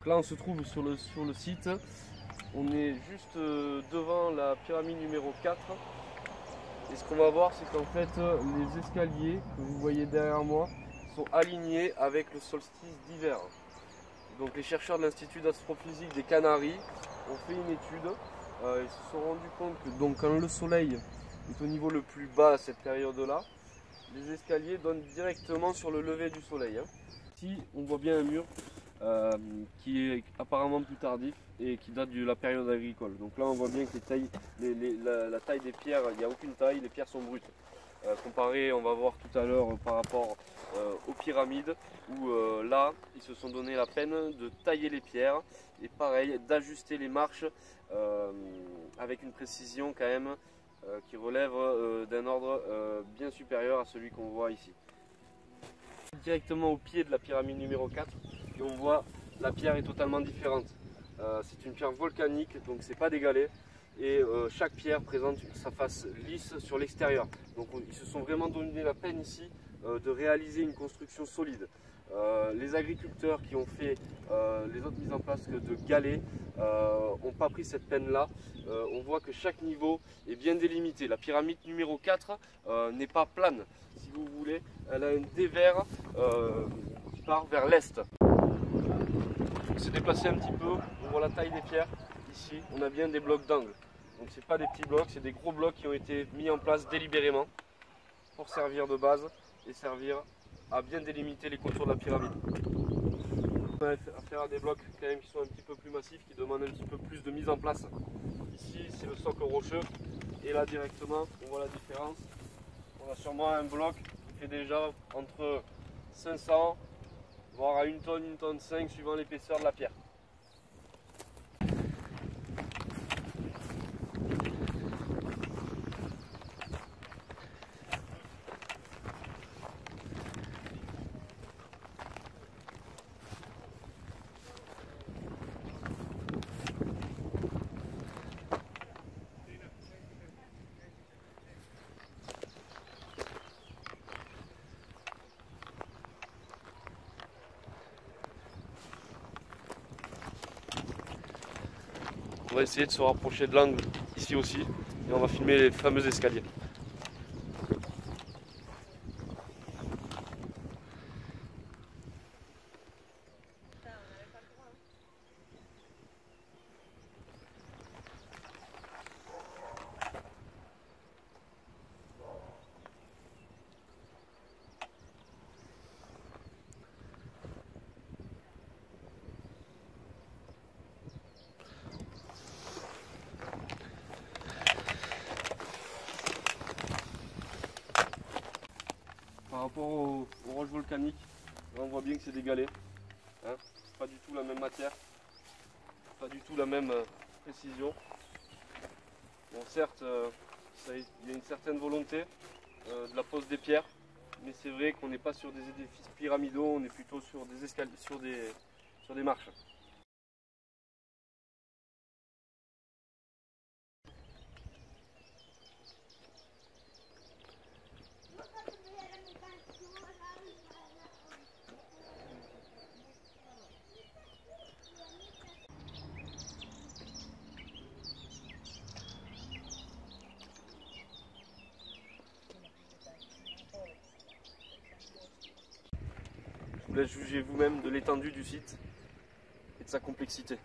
là on se trouve sur le site, on est juste devant la pyramide numéro 4 et ce qu'on va voir c'est qu'en fait les escaliers que vous voyez derrière moi sont alignés avec le solstice d'hiver. Donc les chercheurs de l'Institut d'astrophysique des Canaries ont fait une étude, ils se sont rendus compte que donc, quand le soleil est au niveau le plus bas à cette période-là, les escaliers donnent directement sur le lever du soleil. Ici on voit bien un mur qui est apparemment plus tardif et qui date de la période agricole. Donc là on voit bien que la taille des pierres, il n'y a aucune taille, les pierres sont brutes. Comparé, on va voir tout à l'heure par rapport aux pyramides où là ils se sont donné la peine de tailler les pierres et pareil d'ajuster les marches avec une précision quand même qui relève d'un ordre bien supérieur à celui qu'on voit ici. Directement au pied de la pyramide numéro 4 et on voit la pierre est totalement différente. C'est une pierre volcanique donc c'est pas des galets et chaque pierre présente sa face lisse sur l'extérieur. Donc ils se sont vraiment donné la peine ici de réaliser une construction solide. Les agriculteurs qui ont fait les autres mises en place de galets n'ont pas pris cette peine là. On voit que chaque niveau est bien délimité. La pyramide numéro 4 n'est pas plane, si vous voulez, elle a un dévers qui part vers l'est. On s'est déplacé un petit peu, on voit la taille des pierres. Ici on a bien des blocs d'angle. Donc c'est pas des petits blocs, c'est des gros blocs qui ont été mis en place délibérément pour servir de base et servir à bien délimiter les contours de la pyramide. On a affaire à des blocs quand même qui sont un petit peu plus massifs, qui demandent un petit peu plus de mise en place. Ici c'est le socle rocheux et là directement on voit la différence. On a sûrement un bloc qui fait déjà entre 500 voire à 1 tonne 5 suivant l'épaisseur de la pierre. On va essayer de se rapprocher de l'angle ici aussi et on va filmer les fameux escaliers. Par rapport aux roches volcaniques, là on voit bien que c'est des galets. Hein, pas du tout la même matière, pas du tout la même précision. Bon, certes, il y a une certaine volonté de la pose des pierres, mais c'est vrai qu'on n'est pas sur des édifices pyramidaux, on est plutôt sur des escaliers, sur des marches. Je vous laisse juger vous-même de l'étendue du site et de sa complexité.